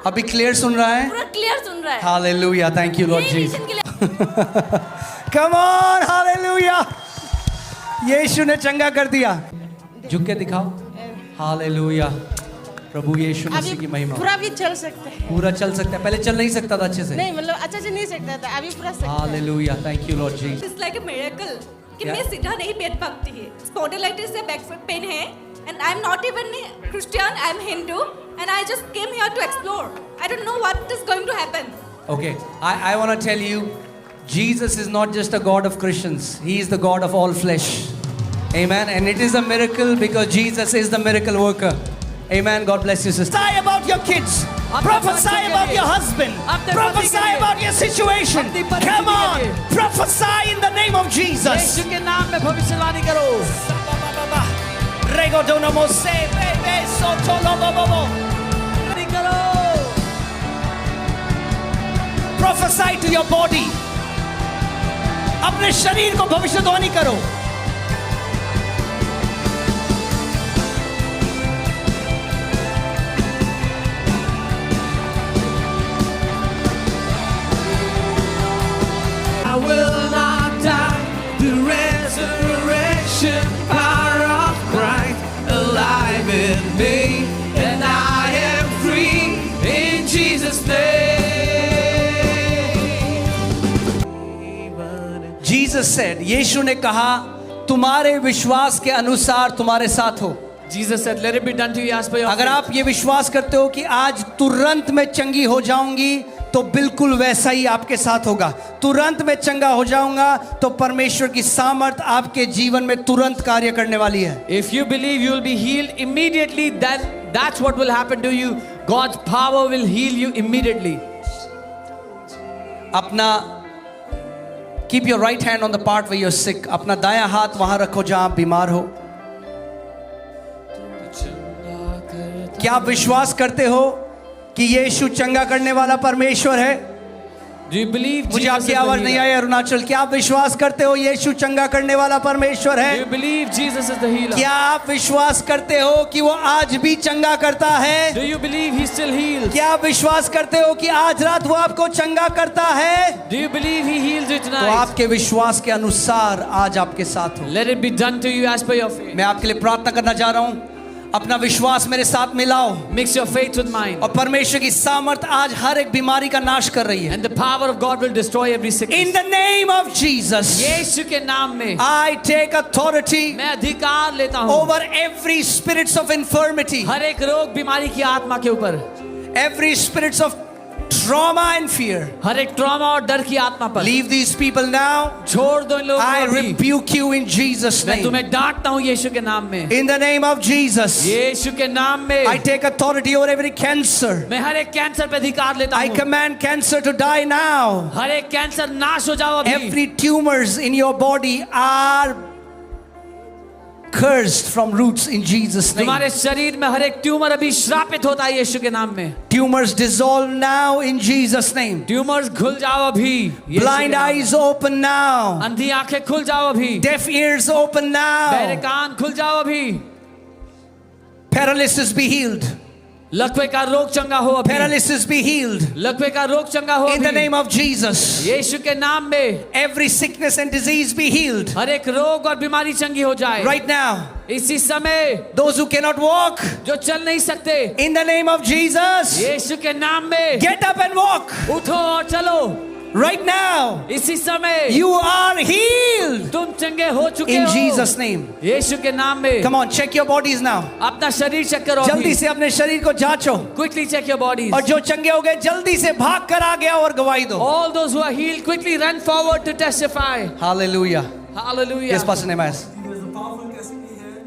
अभी क्लियर सुन रहा है? पूरा क्लियर सुन रहा है। हालेलुया, थैंक यू लॉर्ड यही जीसस। रीजन के लिए कम ऑन, हालेलुया। यीशु ने चंगा कर दिया। झुक के दिखाओ। हालेलुया, प्रभु यीशु मसीह की महिमा। पूरा भी चल सकता है। पूरा चल सकता है, पहले चल नहीं सकता था अच्छे से। नहीं मतलब अच्छे से नहीं सकता था, अभी पूरा सकता है। Hallelujah, thank you Lord Jesus. It's like a miracle कि क्या? मैं सीधा नहीं बैठ पाती है। स्पॉन्डिलाइटिस से बैक पेन है and I am not even Christian, I am Hindu and I just came here to explore. I don't know what is going to happen. Okay, I want to tell you, Jesus is not just a God of Christians. He is the God of all flesh. Amen. And it is a miracle because Jesus is the miracle worker. Amen. God bless you, sister. Prophesy about your kids. Prophesy about your husband. Prophesy about your situation. Come on. Prophesy in the name of Jesus. यीशु के नाम में भविष्यवाणी करो। Rego donomo se bebe sotolo bobo. करो। Prophesy to your body. अपने शरीर को भविष्यवाणी करो। I will not die. The resurrection power of Christ alive in me, and I am free in Jesus' name. Jesus said, यीशु ने कहा, तुम्हारे विश्वास के अनुसार तुम्हारे साथ हो। Jesus said, "Let it be done to you as per your अगर faith." आप ये विश्वास करते हो कि आज तुरंत में चंगी हो जाऊंगी, तो बिल्कुल वैसा ही आपके साथ होगा। तुरंत में चंगा हो जाऊंगा तो परमेश्वर की सामर्थ आपके जीवन में तुरंत कार्य करने वाली है। If you believe you will be healed immediately, then that's what will happen to you. God's power will heal you immediately. अपना keep your right hand on the part where you're sick. अपना दायां हाथ वहां रखो जहां आप बीमार हो। क्या आप विश्वास करते हो कि यीशु चंगा करने वाला परमेश्वर है? Do you believe मुझे Jesus आपकी is the आवाज नहीं healer? आई अरुणाचल। क्या आप विश्वास करते हो यीशु चंगा करने वाला परमेश्वर Do है? you believe Jesus is the healer? क्या आप विश्वास करते हो कि वो आज भी चंगा करता है? Do you believe he still heals? क्या आप विश्वास करते हो कि आज रात वो आपको चंगा करता है? Do you believe he heals you तो tonight? आपके विश्वास के अनुसार आज आपके साथ हो। Let it be done to you as per your faith. मैं आपके लिए प्रार्थना करना चाह रहा हूँ, अपना विश्वास मेरे साथ मिलाओ Mix your faith with mine. और परमेश्वर की सामर्थ आज हर एक बीमारी का नाश कर रही है। And the power of God will destroy every sickness. In the name of Jesus, यीशु के नाम में I take authority मैं अधिकार लेता हूँ over every spirits of infirmity, हर एक रोग बीमारी की आत्मा के ऊपर, every spirits of trauma and fear. हर एक ट्रॉमा और डर की आत्मा पर। Leave these people now. छोड़ दो इन लोगों I को अभी। rebuke you in Jesus' मैं name. तुम्हें डांटता हूँ यीशु के नाम में। In the name of Jesus, यीशु के नाम में I take authority over every cancer. मैं हर एक कैंसर पे अधिकार लेता I हूँ। command cancer to die now. हर एक कैंसर नाश हो जाओ अभी। Every tumors in your body are cursed from roots in Jesus' name. तुम्हारे शरीर में हर एक ट्यूमर अभी श्रापित होता है यीशु के नाम में। Tumors dissolve now in Jesus' name. Tumours खुल जाओ अभी यीशु Blind के नाम में। eyes open now. अंधी आंखें खुल जाओ अभी। Deaf ears open बहरे now. कान खुल जाओ अभी। Paralysis be healed. लकवे का रोग चंगा हो अभी। Paralysis be healed. लकवे का रोग चंगा हो In the अभी। name of Jesus. यीशु के नाम में Every sickness and disease be healed. हर एक रोग और बीमारी चंगी हो जाए। Right now. इसी समय Those who cannot walk, जो चल नहीं सकते in the name of Jesus, यीशु के नाम में get up and walk. उठो और चलो। Right now. इसी समय You are healed. तुम चंगे हो चुके In हो Jesus' name. यीशु के नाम में। Come on, check your bodies now. अपना शरीर चेक करो जल्दी से अपने शरीर को जांचो। Quickly check your bodies. और जो चंगे हो गए जल्दी से भाग कर आ गया और गवाही दो। All those who are healed quickly run forward to testify. Hallelujah. Hallelujah. Yes, Pastor Nehemias. He was a powerful testimony here.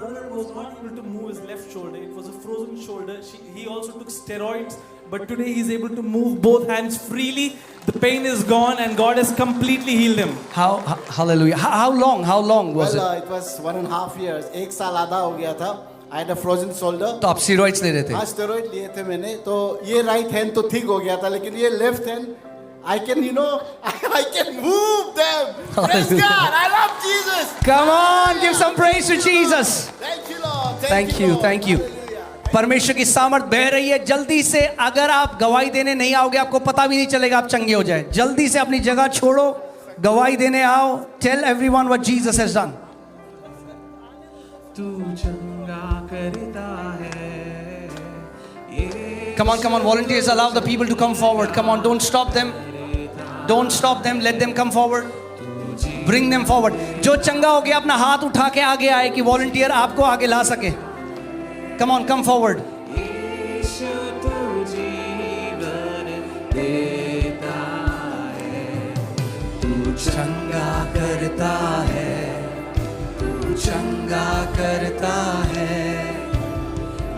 Brother was not able to move his left shoulder. It was a frozen shoulder. He also took steroids, but today he is able to move both hands freely. The pain is gone and God has completely healed him. Hallelujah. How long was Well, it? it was 1.5 years. एक साल आधा हो गया था. I had a frozen shoulder. तो आप steroids ले रहे थे? हाँ स्टेरॉइड लिए थे मैंने. तो ये राइट हैंड तो ठीक हो गया था, लेकिन ये left hand I can, I can move them. Praise God. I love Jesus. Come on, give some praise to Jesus. Thank you, Lord. Thank you, Lord. thank you. Hallelujah. परमेश्वर की सामर्थ बह रही है। जल्दी से, अगर आप गवाही देने नहीं आओगे आपको पता भी नहीं चलेगा आप चंगे हो जाए। जल्दी से अपनी जगह छोड़ो, गवाही देने आओ। Tell everyone what Jesus has done. तू चंगा करता है। Come on, volunteers, allow the people to come forward. Come on, don't stop them. Don't stop them, let them come forward. Bring them forward. जो चंगा हो गया अपना हाथ उठा के आगे आए कि वॉलंटियर आपको आगे ला सके। Come on, come forward. यीशु तू जीवन देता है, तू चंगा करता है, तू चंगा करता है।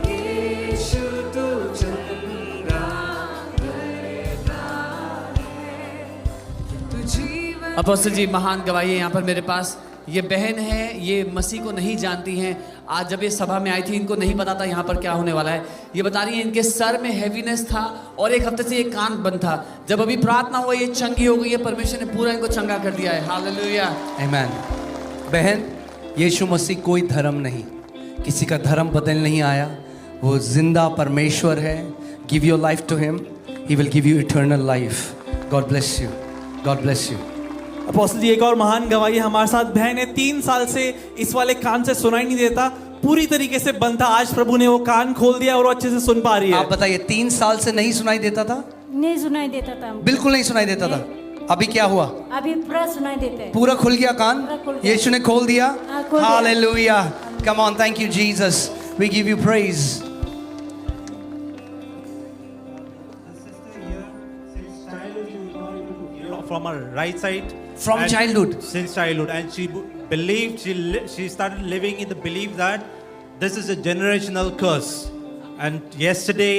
यीशु तू चंगा अपोस्टल जी महान गवाही है यहाँ पर मेरे पास। ये बहन है, ये मसीह को नहीं जानती हैं। आज जब ये सभा में आई थी इनको नहीं पता था यहाँ पर क्या होने वाला है। ये बता रही है इनके सर में हैवीनेस था और एक हफ्ते से ये कान बंद था। जब अभी प्रार्थना हुआ ये चंगी हो गई है, परमेश्वर ने पूरा इनको चंगा कर दिया है। हालेलुया, आमीन। बहन, यीशु मसीह कोई धर्म नहीं, किसी का धर्म बदल नहीं आया। वो जिंदा परमेश्वर है। Give your life to him, he will give you eternal life. God bless you, God bless you. Apostle ji, एक और महान गवाही हमारे साथ बहन है। 3 साल से इस वाले कान से सुनाई नहीं देता, पूरी तरीके से बंद था। आज प्रभु ने वो कान खोल दिया और वो अच्छे से सुन पा रही है। आप बताइए, 3 साल से नहीं सुनाई देता था? नहीं सुनाई देता था। बिल्कुल नहीं सुनाई देता था। अभी क्या हुआ? अभी पूरा सुनाई देता है। पूरा खुल गया कान? पूरा खुल गया। यीशु ने खोल दिया। खोल दिया। Hallelujah, come on, thank you Jesus, we give you praise. From her right side. From And childhood. Since childhood, and she believed she started living in the belief that this is a generational curse. And yesterday,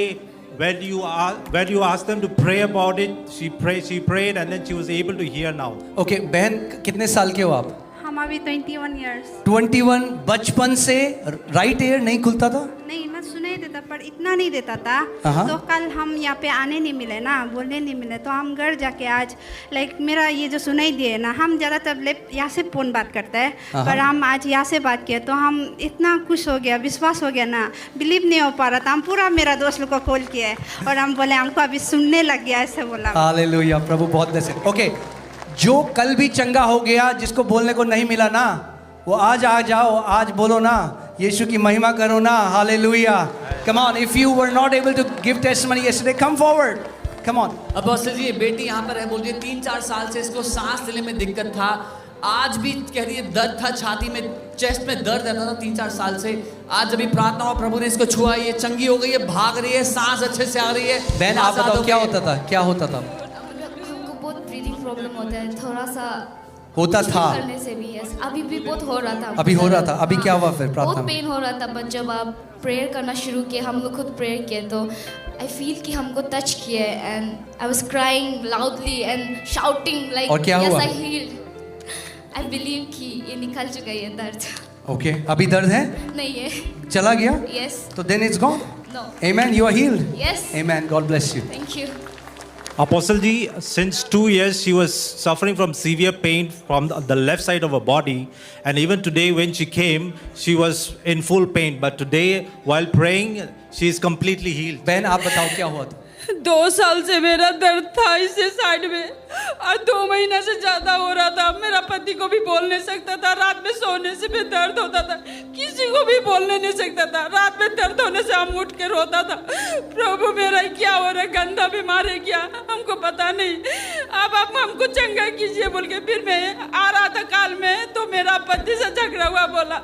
when you asked them to pray about it, she prayed, and then she was able to hear now. Okay बहन, कितने साल के हो आप? हम अभी 21 years. 21। बचपन से राइट ईयर नहीं खुलता था? नहीं, मैं सुनाई देता पर इतना नहीं देता था। तो कल हम यहाँ पे आने नहीं मिले ना, बोलने नहीं मिले, तो हम घर जाके आज लाइक मेरा ये जो सुनाई दिए ना, हम ज़्यादातर यहाँ से फ़ोन बात करते हैं, पर हम आज यहाँ से बात किए तो हम इतना खुश हो गया, विश्वास हो गया ना, बिलीव नहीं हो पा रहा था। हम पूरा मेरा दोस्त लोग को कॉल किए और हम बोले हमको अभी सुनने लग गया, ऐसे बोला। हालेलुया, प्रभु बहुत ब्लेस है। ओके, जो कल भी चंगा हो गया, जिसको बोलने को नहीं मिला ना, वो आज आ जाओ, आज बोलो ना, यीशु की महिमा करो ना। Hallelujah, come on, if you were not able to give testimony yesterday, come forward, come on. Apostle ji, ये बेटी यहाँ पर है, बोल रही है 3-4 साल से इसको सांस लेने में दिक्कत था। आज भी कह रही है दर्द था, छाती में, चेस्ट में दर्द रहता था 3-4 साल से। आज जब भी प्रार्थना हुआ, प्रभु ने इसको छुआ, ये चंगी हो गई है, भाग रही है, सांस अच्छे से आ रही है। बहन आप बताओ, क्या होता था, क्या होता था? हमको बहुत ब्रीदिंग प्रॉब्लम होता है, थोड़ा सा होता था करने से भी। यस, अभी भी बहुत हो रहा था। अभी हो रहा था? अभी क्या हुआ फिर प्रार्थना बहुत में? पेन हो रहा था, बट जब आप प्रेयर करना शुरू किए, हम लोग खुद प्रेयर किए, तो आई फील कि हमको टच किए and I was crying loudly and shouting like और क्या हुआ? आई हील्ड। आई बिलीव कि ये निकल चुका है ये दर्द। ओके, अभी दर्द है? नहीं है, चला गया? यस। तो then it's gone? No. Amen, you are healed? Yes. Amen, God bless you. Thank you. Apostle Ji, since 2 years she was suffering from severe pain from the left side of her body, and even today when she came, she was in full pain. But today, while praying, she is completely healed. बहन आप बताओ क्या हुआ था? 2 साल से मेरा दर्द था इससे साइड में, और 2 महीना से ज़्यादा हो रहा था। मेरा पति को भी बोल नहीं सकता था, रात में सोने से भी दर्द होता था, किसी को भी बोलने नहीं सकता था। रात में दर्द होने से हम उठ के रोता था, प्रभु मेरा क्या हो रहा है, गंदा बीमार है क्या, हमको पता नहीं, अब आप हमको चंगा कीजिए बोल के। फिर मैं आ रहा था काल में, तो मेरा पति से झगड़ा हुआ, बोला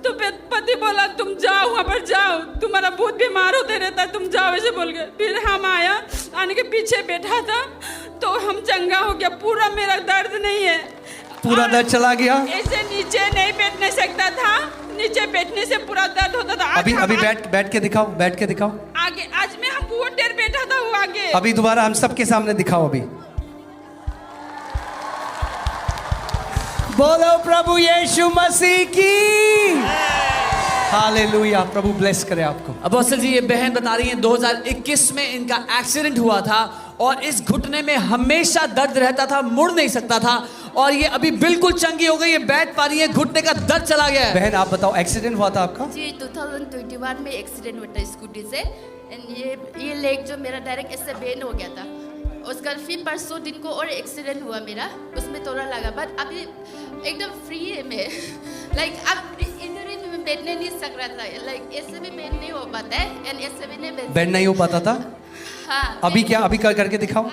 तो पति बोला तुम जाओ वहाँ पर जाओ, तुम्हारा भूत बीमार होते रहता है, तुम जाओ ऐसे बोल के। फिर हम आया, आने के पीछे बैठा था तो हम चंगा हो गया, पूरा मेरा दर्द नहीं है, पूरा दर्द चला गया। ऐसे नीचे नहीं बैठने सकता था, नीचे बैठने से पूरा दर्द होता था। अभी बैठ के दिखाओ, बैठ के दिखाओ आगे। आज मैं हम बहुत देर बैठा था, वो आगे। अभी दोबारा हम सबके सामने दिखाओ। अभी बोलो प्रभु यीशु मसीह की। हालेलुया, प्रभु ब्लेस करे आपको। अपोस्टल जी, ये बहन बता रही है 2021 में इनका एक्सीडेंट हुआ था और इस घुटने में हमेशा दर्द रहता था, मुड़ नहीं सकता था, और ये अभी बिल्कुल चंगी हो गई, ये बैठ पा रही है, घुटने का दर्द चला गया है। बहन आप बताओ, एक्सीडेंट हुआ था आपका? जी 2021 में एक्सीडेंट हुआ था स्कूटी से, एंड ये लेग जो मेरा डायरेक्ट ऐसे बेंड हो गया था। उसका फिर परसों दिन को और एक्सीडेंट हुआ मेरा, उसमें थोड़ा लगा, बट अभी एकदम फ्री है मैं। लाइक अब इधर ही मैं बैठने नहीं सक रहा था, लाइक ऐसे भी बेंड नहीं हो पाता है, एंड ऐसे भी नहीं बेंड नहीं हो पाता था। हाँ, अभी क्या, अभी कर करके दिखाओ।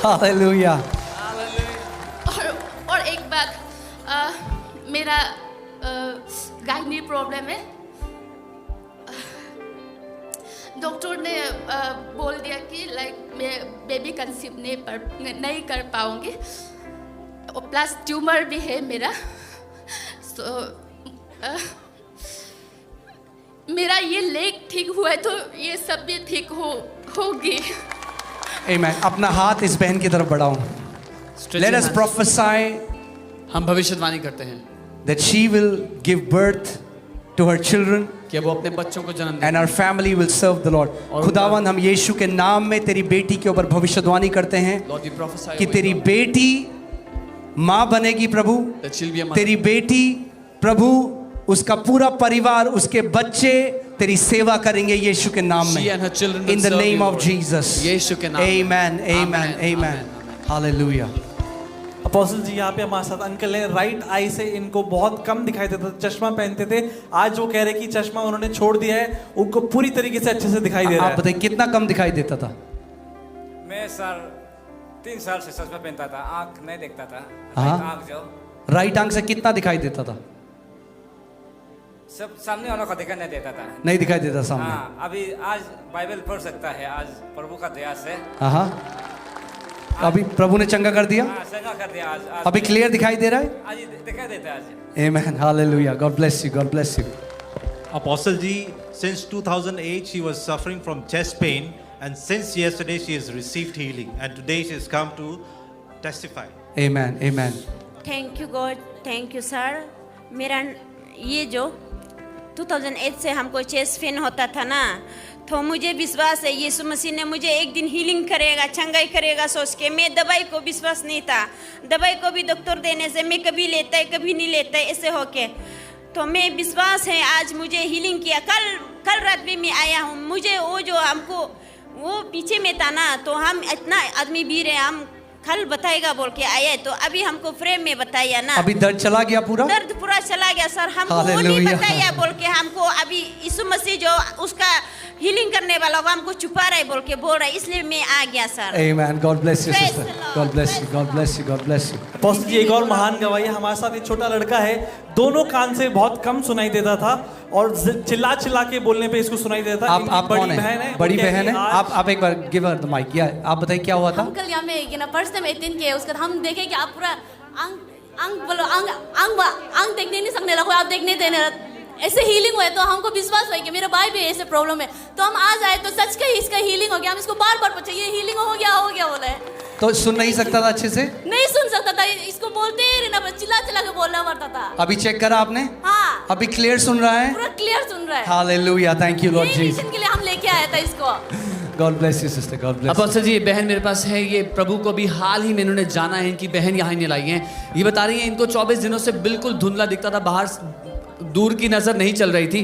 हालेलुया। और एक बात, मेरा गायनी प्रॉब्लम है। डॉक्टर ने बोल दिया कि लाइक मैं बेबी कंसीव नहीं कर पाऊंगी, और प्लस ट्यूमर भी है मेरा। सो मेरा ये लेग ठीक हुआ है तो ये सब भी ठीक होगी। आमीन। अपना हाथ इस बहन की तरफ बढ़ाओ। Let us prophesy, हम भविष्यवाणी करते हैं that she will give birth to her children कि वो अपने बच्चों को जन्म and her family will serve the Lord। खुदावन हम यीशु के नाम में तेरी बेटी के ऊपर भविष्यवाणी करते हैं कि तेरी बेटी माँ बनेगी प्रभु, तेरी बेटी प्रभु, उसका पूरा परिवार, उसके बच्चे तेरी सेवा करेंगे यीशु के नाम में। In the name of Jesus। यीशु के नाम में। Amen, amen, amen। Hallelujah। Apostle ji यहाँ पे हमारे साथ अंकल हैं। राइट आई से इनको बहुत कम दिखाई देता था, चश्मा पहनते थे। आज वो कह रहे कि चश्मा उन्होंने छोड़ दिया है, उनको पूरी तरीके से अच्छे से दिखाई दे रहा है। आप बताइए कितना कम दिखाई देता था? मैं सर 3 साल से चश्मा पहनता था, आँख नहीं देखता था। हाँ, आँख जो राइट आंख से कितना दिखाई देता था? सब सामने वालों का दिखाई नहीं देता था। नहीं दिखाई देता सामने। हाँ, अभी आज बाइबल पढ़ सकता है, आज प्रभु का दया से। हाँ, अभी प्रभु ने चंगा कर दिया। हाँ, चंगा कर दिया। आज अभी क्लियर दिखाई दे रहा है। आज दिखाई देता है आज। Amen, hallelujah, God bless you, God bless you। Apostle Ji, since 2008 she was suffering from chest pain, and since yesterday she has received healing, and today she has come to testify। Amen, amen। Thank you God, thank you sir. मेरा ये जो 2008 से हमको chest pain होता था ना, तो मुझे विश्वास है यीशु मसीह ने मुझे एक दिन हीलिंग करेगा, चंगाई करेगा सोच के। मैं दवाई को विश्वास नहीं था, दवाई को भी डॉक्टर देने से मैं कभी लेता है कभी नहीं लेता है ऐसे होके, तो मैं विश्वास है आज मुझे हीलिंग किया। कल रात भी मैं आया हूँ, मुझे वो जो हमको वो पीछे में था ना, तो हम इतना आदमी भी रहे, हम कल बताएगा बोल के आए, तो अभी हमको फ्रेम में बताया ना। अभी दर्द चला गया पूरा? दर्द पूरा चला गया सर, हमको वो नहीं बताया बोल के हमको। अभी यीशु मसीह जो उसका हीलिंग करने वाला वो हमको छुपा रहा है बोल के बोल रहा है, इसलिए मैं आ गया sir. Amen, God bless you sister, God bless you, God bless you, God bless you। Apostle ji एक और महान गवाही है हमारे साथ। एक छोटा लड़का है, दोनों कान से बहुत कम सुनाई देता था और चिल्ला चिल्ला के बोलने पे इसको सुनाई देता। आप कौन है? बड़ी बहन है। आप एक बार गिव हर द माइक। या आप बताइए क्या हुआ था? अंकल यहाँ में ना फर्स्ट टाइम 18 के उसका हम देखे कि आप पूरा अंग देखने नहीं सकने लगे, आप देखने देने ऐसे हीलिंग हुए, तो हमको विश्वास हुआ कि मेरा भाई भी ऐसे प्रॉब्लम है, तो हम आज आए तो सच का ही इसका हीलिंग हो गया। हम इसको बार बार पूछे ये हीलिंग हो गया बोला है, तो सुन नहीं सकता था अच्छे से? नहीं सुन सकता था, इसको बोलते ही रहना, चिल्ला चिल्ला के बोलना पड़ता था। अभी चेक करा आपने? हाँ, अभी क्लियर सुन रहा है? पूरा क्लियर सुन रहा है। Hallelujah, thank you Lord Jesus. के लिए हम लेके आया था इसको। God bless you sister, God bless you। Apostle ji ये बहन मेरे पास है, ये प्रभु को भी हाल ही में इन्होंने जाना है, इनकी बहन यहाँ नहीं लाई है। ये बता रही है इनको 24 दिनों से बिल्कुल धुंधला दिखता था, बाहर दूर की नजर नहीं चल रही थी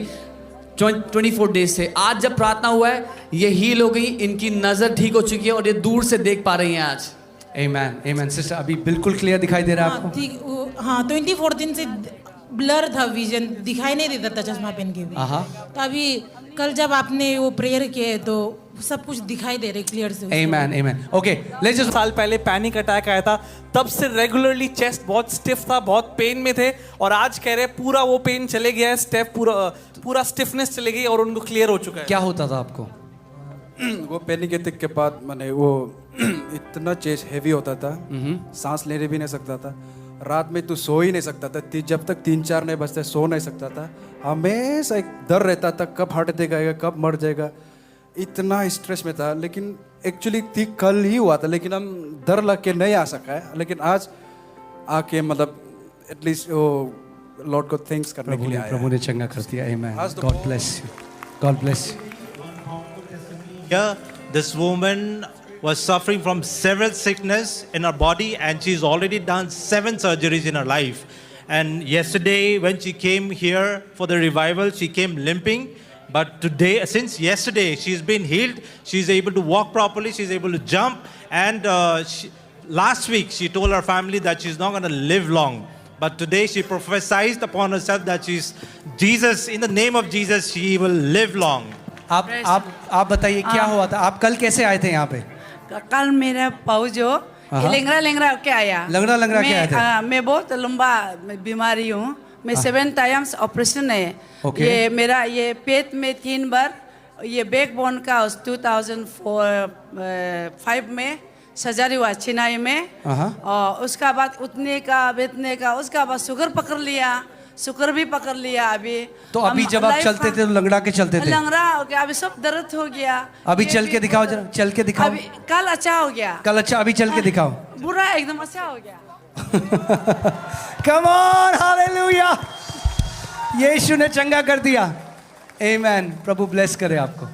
24 डेज से। आज जब प्रार्थना हुआ है ये हील हो गई, इनकी नजर ठीक हो चुकी है और ये दूर से देख पा रही हैं आज। Amen, amen sister. अभी बिल्कुल क्लियर दिखाई दे रहा है आपको? हाँ 24 दिन से ब्लर था, विजन दिखाई नहीं देता था चश्मा पहन के भी। तो अभी कल जब आपने वो प्रेयर किए तो सब कुछ दिखाई दे रहे क्लियर से। Amen, amen। Okay, let's just। साल पहले पैनिक अटैक आया था, तब से रेगुलरली चेस्ट बहुत स्टिफ था, बहुत पेन में थे, और आज कह रहे पूरा वो पेन चले गया है, पूरा स्टिफनेस चले गई और उनको क्लियर हो चुका है। क्या होता था आपको? वो पैनिक अटैक के बाद मैंने वो इतना चेस्ट हैवी होता था, सांस लेने भी नहीं सकता था, रात में तो सो ही नहीं सकता था, जब तक 3-4 नहीं बजते सो नहीं सकता था, हमेशा एक डर रहता था कब हार्ट अटैक आएगा, कब मर जाएगा, इतना स्ट्रेस में था। लेकिन एक्चुअली ठीक कल ही हुआ था, लेकिन हम डर लग के नहीं आ सका है, लेकिन आज आके मतलब एटलीस्ट वो लॉर्ड को थैंक्स करने के लिए आया। प्रभु ने चंगा कर दिया। Amen, God bless you, God bless you. Yeah, this woman was suffering from several sickness in her body, and she's already done 7 surgeries in her life. And yesterday when she came here for the revival, she came limping. But today, since yesterday, she's been healed. She's able to walk properly. She's able to jump. And last week, she told her family that she's not going to live long. But today, she prophesied upon herself that Jesus, in the name of Jesus, she will live long. आप बताइए क्या हुआ था? आप कल कैसे आए थे यहाँ पे? कल मेरा पाऊ जो लंगड़ा के आया। लंगड़ा के आए थे? मैं बहुत लंबा बीमारी हूँ। मैं 7 टाइम्स ऑपरेशन है। ये मेरा ये पेट में 3 बार ये बैक बोन का 2005 में सर्जरी हुआ चेन्नई में। और उसका बाद उठने का बैठने का उसका बाद शुगर पकड़ लिया, शुगर भी पकड़ लिया अभी। तो अभी जब आप चलते थे तो लंगड़ा के चलते थे? लंगड़ा हो गया, अभी सब दर्द हो गया। अभी चल के दिखाओ जरा, चल के दिखाओ। अभी कल अच्छा हो गया। कल अच्छा, अभी चल के दिखाओ। बुरा एकदम अच्छा हो गया। Come on, hallelujah! यीशु ने चंगा कर दिया। Amen. प्रभु ब्लेस करे आपको।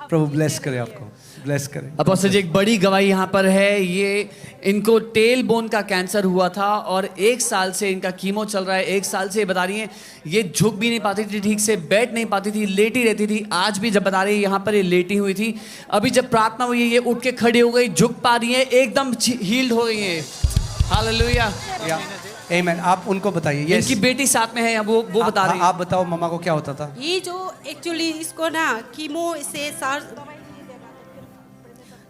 प्रभु ब्लेस करे आपको। ब्लेस करे। अपोस्टल जी, एक बड़ी गवाही यहाँ पर है। ये इनको टेल बोन का कैंसर हुआ था और 1 साल से इनका कीमो चल रहा है। 1 साल से बता रही हैं ये झुक भी नहीं पाती थी ठीक से, बैठ नहीं पाती थी, लेटी रहती थी। आज भी जब बता रही है यहाँ पर ये लेटी हुई थी, अभी जब प्रार्थना हुई ये उठ के खड़ी हो गई, झुक पा रही है, एकदम हील्ड हो गई है। हालेलुया। आमीन। आप उनको बताइए। yes. इनकी बेटी साथ में है, वो बता रही है। आप बताओ मम्मा को क्या होता था? ये जो एक्चुअली इसको ना कीमो से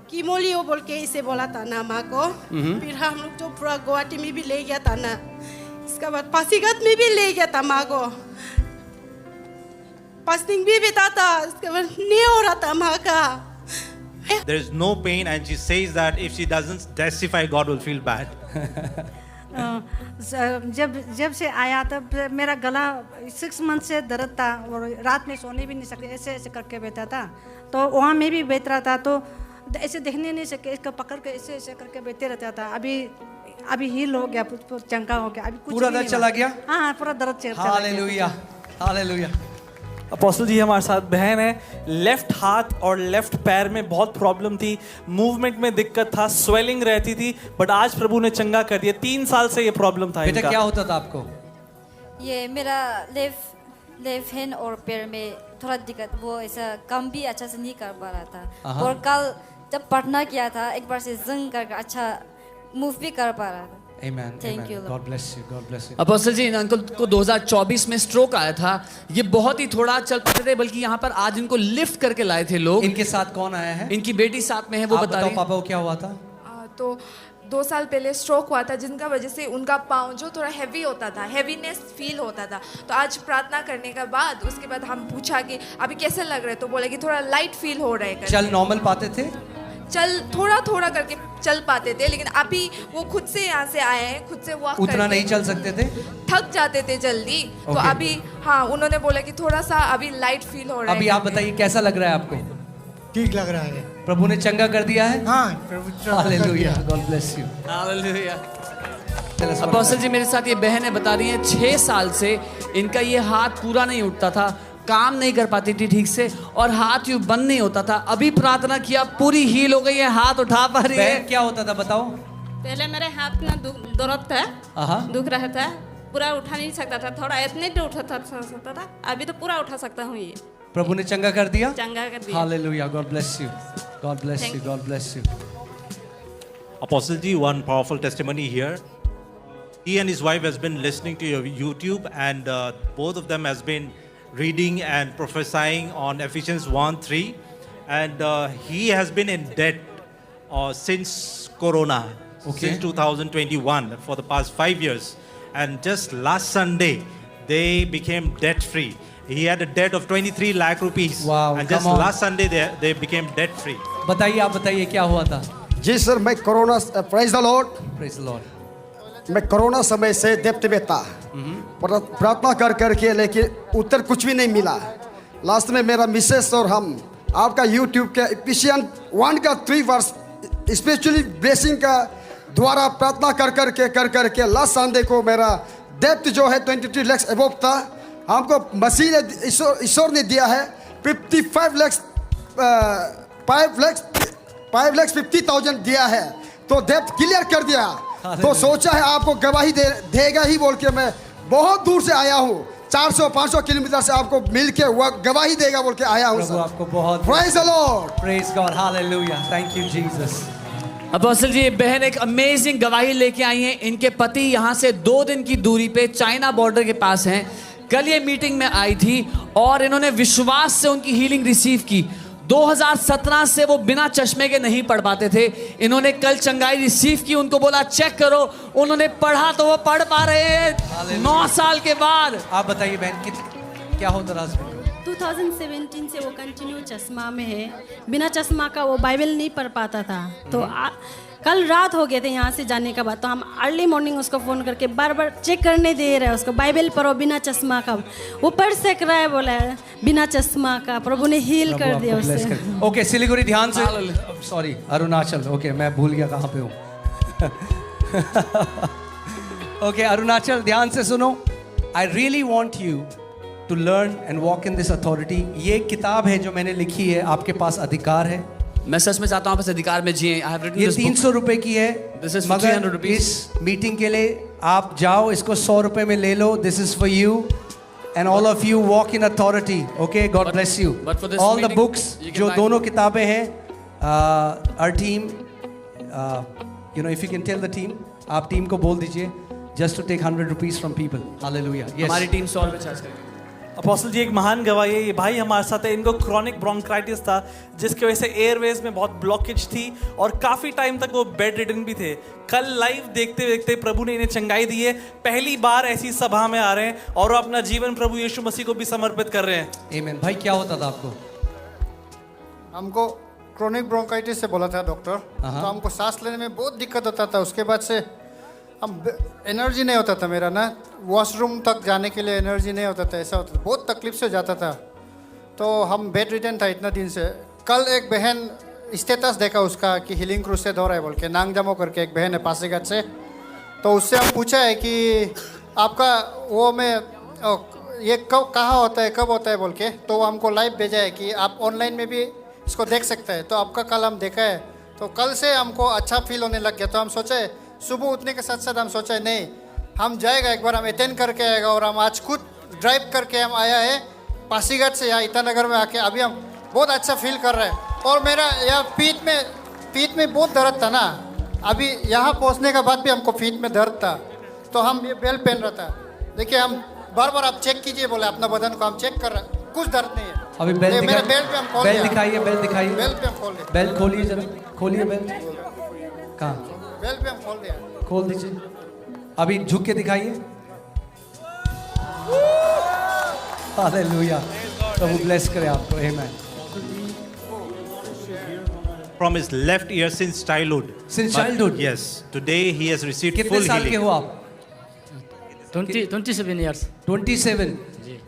कीमोलियो बोल के इसे बोला था ना माँ को। फिर हम लोग जो पूरा गुवाहाटी में भी ले गया था ना, इसके बाद पासीघाट में भी ले गया था माँ को। फास्टिंग भी बिता था, इसके बाद नहीं हो रहा था माँ का। There is no pain, and she says that if she doesn't testify, God will feel bad. जब से आया तब मेरा गला 6 मंथ से दर्द था और रात में सोने भी नहीं सकते, ऐसे ऐसे करके बैठा था। तो वहाँ में भी बैठ रहा था तो ऐसे देखने नहीं सके, इसको पकड़ के ऐसे ऐसे करके बैठते रहता था। अभी हील हो गया, चंगा हो गया। अभी कुछ पूरा दर्द चला गया? हाँ, पूरा दर्द चला गया। Hallelujah, hallelujah. अपोस्टल जी हमारे साथ बहन है। लेफ्ट हाथ और लेफ्ट पैर में बहुत प्रॉब्लम थी, मूवमेंट में दिक्कत था, स्वेलिंग रहती थी, बट आज प्रभु ने चंगा कर दिया। 3 साल से ये प्रॉब्लम था। बेटा क्या होता था आपको? ये मेरा लेफ्ट हैंड और पैर में थोड़ा दिक्कत, वो ऐसा काम भी अच्छा से नहीं कर पा रहा था। और कल जब प्रार्थना किया था एक बार से जंग करके अच्छा मूव भी कर पा रहा था। Amen. Thank you, Lord. God bless you. God bless you. Apostle ji, इन अंकल को 2024 में स्ट्रोक आया था। ये बहुत ही थोड़ा चल पाते थे, बल्कि यहाँ पर आज इनको लिफ्ट करके लाए थे लोग। इनके साथ कौन आया है? इनकी बेटी साथ में है, वो बता रही है। पापा को क्या हुआ था? तो 2 साल पहले स्ट्रोक हुआ था, जिनका वजह से उनका पाँव जो थोड़ा हैवी होता था, हैवीनेस फील होता था। तो आज प्रार्थना करने के बाद उसके बाद हम पूछा कि अभी कैसे लग रहा है, तो बोले कि थोड़ा लाइट फील हो रहा है। चल नॉर्मल पाते थे? चल थोड़ा थोड़ा करके चल पाते थे, लेकिन अभी वो खुद से यहाँ से आए हैं, खुद से वॉक उतना नहीं चल सकते थे, थक जाते थे जल्दी। तो अभी हाँ, उन्होंने बोला कि थोड़ा सा अभी लाइट फील हो रहा है। अभी आप बताइए कैसा लग रहा है आपको? ठीक लग रहा है। प्रभु ने चंगा कर दिया है। हाँ, प्रभु। Hallelujah, God bless you. Hallelujah. Apostle ji, मेरे साथ ये बहन है, बता रही है 6 साल से इनका ये हाथ पूरा नहीं उठता था, काम नहीं कर पाती थी ठीक से, और हाथ यूं बंद नहीं होता था। अभी प्रार्थना किया, पूरी हील हो गई है, हाथ उठा पा रही है। क्या होता था बताओ? पहले मेरे हाथ में दर्द था, दुख रहा था, पूरा उठा नहीं सकता था, थोड़ा इतने तो उठा सकता था, अभी तो पूरा उठा सकता हूँ। ये प्रभु ने चंगा कर दिया। चंगा कर दिया। Hallelujah, God bless you, God bless you, God bless you. Apostle Ji, one powerful testimony here. He and his wife has been listening to your YouTube, and both of them has been reading and prophesying on Ephesians 1:3, and he has been in debt since Corona, since 2021, for the past 5 years, and just last Sunday they became debt free. He had a debt of 23 lakh rupees. Wow, and just last Sunday they became debt free. बताइए, आप बताइए क्या हुआ था? जी sir, मैं corona, praise the lord, praise the Lord. मैं corona समय से देवते में था, प्रार्थना कर करके, लेकिन उत्तर कुछ भी नहीं मिला। लास्ट में मेरा मिसेस और हम आपका यूट्यूब के एफिशिएंट 1 का 3 वर्ष स्पिरिचुअली ब्लेसिंग का द्वारा प्रार्थना कर करके लास्ट संडे को मेरा डेप्थ जो है 23 लाख अबव था। हमको मसीह ने ईश्वर ने दिया है 55 लाख 5,50,000 दिया है, तो डेब्ट क्लियर कर दिया। तो सोचा है आपको गवाही देगा ही बोल के मैं बहुत दूर से आया हूँ, 400-500 किलोमीटर से आपको मिल के वो गवाही देगा बोल के आया हूँ। प्रभु आपको बहुत praise the lord, praise God, hallelujah, thank you Jesus. Apostle ji, ये बहन एक अमेजिंग गवाही लेके आई हैं। इनके पति यहाँ से 2 दिन की दूरी पे चाइना बॉर्डर के पास हैं। कल ये मीटिंग में आई थी और इन्होंने विश्वास से उनकी हीलिंग रिसीव की। 2017 से वो बिना चश्मे के नहीं पढ़ पाते थे। इन्होंने कल चंगाई रिसीव की, उनको बोला चेक करो, उन्होंने पढ़ा तो वो पढ़ पा रहे हैं 9 साल के बाद। आप बताइए बहन, क्या होता रहा? 2017 से वो कंटिन्यू चश्मा में है, बिना चश्मा का वो बाइबल नहीं पढ़ पाता था। तो कल रात हो गए थे यहाँ से जाने के बाद, तो हम अर्ली मॉर्निंग उसको फ़ोन करके बार बार चेक करने दे रहे हैं उसको, बाइबल पढ़ो बिना चश्मा का। वो पढ़ सक रहा है, बोला है बिना चश्मा का, प्रभु ने हील कर दिया उसे। ओके सिलीगुड़ी ध्यान से, सॉरी अरुणाचल, ओके मैं भूल गया कहाँ पे हूँ। ओके अरुणाचल, ध्यान से सुनो। I really want you to learn and walk in this authority. ये किताब है जो मैंने लिखी है, आपके पास अधिकार है। मैं सच में चाहता हूँ आप इस अधिकार में जिए। ये 300 रुपए की है, मगर इस मीटिंग के लिए आप जाओ, इसको 100 रुपए में ले लो। This is for you and all of you, walk in authority. Okay, God bless you. All the books, जो दोनों किताबें हैं, our team, you know, if you can tell the team, आप टीम को बोल दीजिए just to take 100 rupees from people. Hallelujah. हमारी team 100 रुपए चार्ज करेगी। अपोस्टल जी, एक महान गवाही है। ये भाई हमारे साथ है, इनको क्रॉनिक ब्रोंकाइटिस था, जिसकी वजह से एयरवेज में बहुत ब्लॉकेज थी और काफ़ी टाइम तक वो बेड रिडन भी थे। कल लाइव देखते देखते प्रभु ने इन्हें चंगाई दी है। पहली बार ऐसी सभा में आ रहे हैं और वो अपना जीवन प्रभु यीशु मसीह को भी समर्पित कर रहे हैं। आमीन। भाई क्या होता था आपको? हमको क्रॉनिक ब्रोंकाइटिस से बोला था डॉक्टर, तो हमको सांस लेने में बहुत दिक्कत होता था। उसके बाद से हम एनर्जी नहीं होता था मेरा ना, वॉशरूम तक जाने के लिए एनर्जी नहीं होता था, ऐसा होता था, बहुत तकलीफ से जाता था। तो हम बेड रिटर्न था इतना दिन से। कल एक बहन स्टेटस देखा उसका कि हीलिंग क्रूसेड हो रहा है बोल के, नांगजामो करके एक बहन है पासीघाट से। तो उससे हम पूछा है कि आपका वो में ये कब कहाँ होता है, कब होता है बोल के, तो हमको लाइव भेजा है कि आप ऑनलाइन में भी इसको देख सकते हैं। तो आपका कल हम देखा है, तो कल से हमको अच्छा फील होने लग गया। तो हम सोचे सुबह उठने के साथ साथ हम सोचे नहीं, हम जाएगा एक बार, हम अटेंड करके आएगा। और हम आज खुद ड्राइव करके हम आया है पासीघाट से यहाँ ईटानगर में आके। अभी हम बहुत अच्छा फील कर रहे हैं। और मेरा यह पीठ में बहुत दर्द था ना, अभी यहाँ पहुँचने के बाद भी हमको पीठ में दर्द था, तो हम ये बेल्ट पहन रहा था। देखिए, हम बार बार आप चेक कीजिए बोले अपना बदन को, हम चेक कर रहे हैं, कुछ दर्द नहीं है। अभी बेल्ट मेरा बेल्ट पे हम खोल बेल्ट दिखाइए, बेल्ट दिखाइए, बेल्ट पे हम खोल दिया, बेल्ट खोलिए जरा, खोलिए बेल्ट। कहाँ? बेल्ट पे हम खोल दिया, खोल दीजिए। अभी झुक के दिखाइए। हालेलुया, प्रभु ब्लेस करे आपको। आमीन। From his left ear since childhood. Since childhood? Yes. Today he has received full कितने healing. साल के हो आप? 27 years। 27।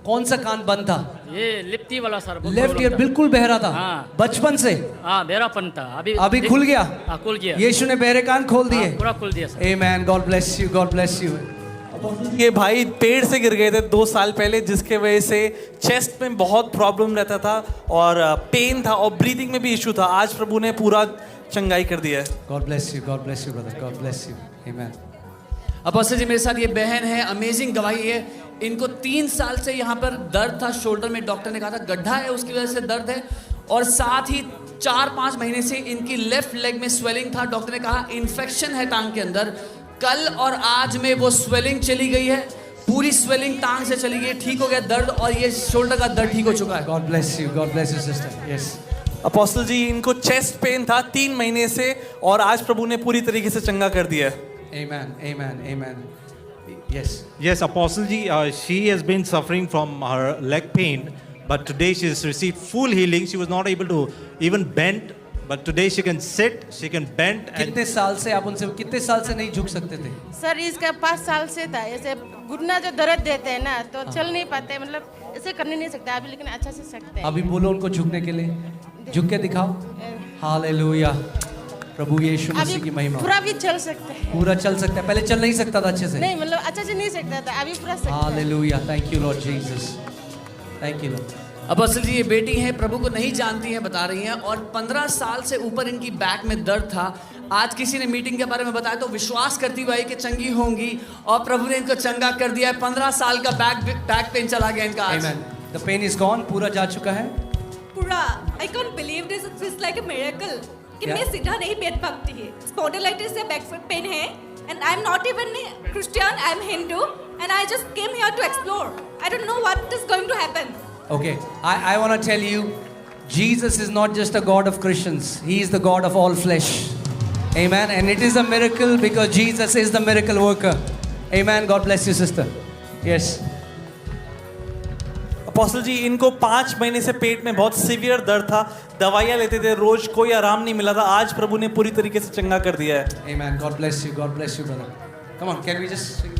कौन सा कान बंद था? ये लिप्टी वाला सर। लेफ्ट ईयर बिल्कुल बहरा था। हाँ। बचपन से? हाँ, बहरापन था। अभी खुल गया? हाँ, खुल गया। यीशु ने बहरे कान खोल दिए? पूरा खुल दिया सर। आमीन। God bless you, God bless you. ये भाई पेड़ से गिर गए थे 2 साल पहले, जिसके वजह से चेस्ट में बहुत प्रॉब्लम रहता था और पेन था और ब्रीदिंग में भी इशू था। आज प्रभु ने पूरा चंगाई कर दिया है। God bless you, God bless you brother, God bless you. आमीन। अपोस्टल जी, मेरे साथ ये बहन है, अमेजिंग गवाही है। इनको 3 साल से यहाँ पर दर्द था शोल्डर में, डॉक्टर ने कहा था गड्ढा है, उसकी वजह से दर्द है। और साथ ही 4-5 महीने से इनकी लेफ्ट लेग में स्वेलिंग था। डॉक्टर ने कहा इन्फेक्शन है टांग के अंदर। कल और आज में वो स्वेलिंग चली गई है, पूरी स्वेलिंग टांग से चली गई, ठीक हो गया दर्द, और ये शोल्डर का दर्द ठीक हो चुका है। God bless you, God bless you sister. Yes apostle ji, इनको चेस्ट पेन था 3 महीने से और आज प्रभु ने पूरी तरीके से चंगा कर दिया है। Amen, amen, amen. Yes, Apostle Ji, she has been suffering from her leg pain, but today she has received full healing. She was not able to even bend, but today she can sit, she can bend. कितने साल से आप उनसे कितने साल से नहीं झुक सकते थे? सर, इसका 5 साल से था। ऐसे घुटना जो दर्द देते हैं ना, तो चल नहीं पाते, मतलब ऐसे कर नहीं सकते अभी, लेकिन अच्छा से सकते हैं। अभी बोलो उनको झुकने के लिए, झुक के दिखाओ। हालेलुया, प्रभु यीशु मसीह की महिमा। पूरा भी चल सकते हैं, पूरा चल सकता है। पहले चल नहीं सकता था अच्छे से? नहीं, मतलब अच्छे से नहीं सकता था, अभी पूरा सकता है। Hallelujah, thank you Lord Jesus, thank you Lord. Apostle ji, ये बेटी है, प्रभु को नहीं जानती हैं, बता रही हैं, और 15 साल से ऊपर इनकी बैक में दर्द था। आज किसी ने मीटिंग के बारे में बताया तो विश्वास करती हुई कि चंगी होंगी, और प्रभु ने इनको चंगा कर दिया है। 15 साल का बैक पेन चला गया इनका आज। Amen. The pain is gone, पूरा जा चुका है। पूरा, I can't believe this. It's like a miracle. कि Yeah. मैं सीधा नहीं बैठ पाती है। स्पॉन्डिलाइटिस से बैक पेन है, and I'm not even a Christian. I'm Hindu, and I just came here to explore. I don't know what is going to happen. Okay, I want to tell you, Jesus is not just a God of Christians. He is the God of all flesh. Amen. And it is a miracle because Jesus is the miracle worker. Amen. God bless you, sister. Yes. Apostle ji, इनको 5 महीने से पेट में बहुत severe दर्द था, दवाइयाँ लेते थे, रोज कोई आराम नहीं मिला था। आज प्रभु ने पूरी तरीके से चंगा कर दिया है। Amen. God bless you. God bless you, brother. Come on, can we just sing?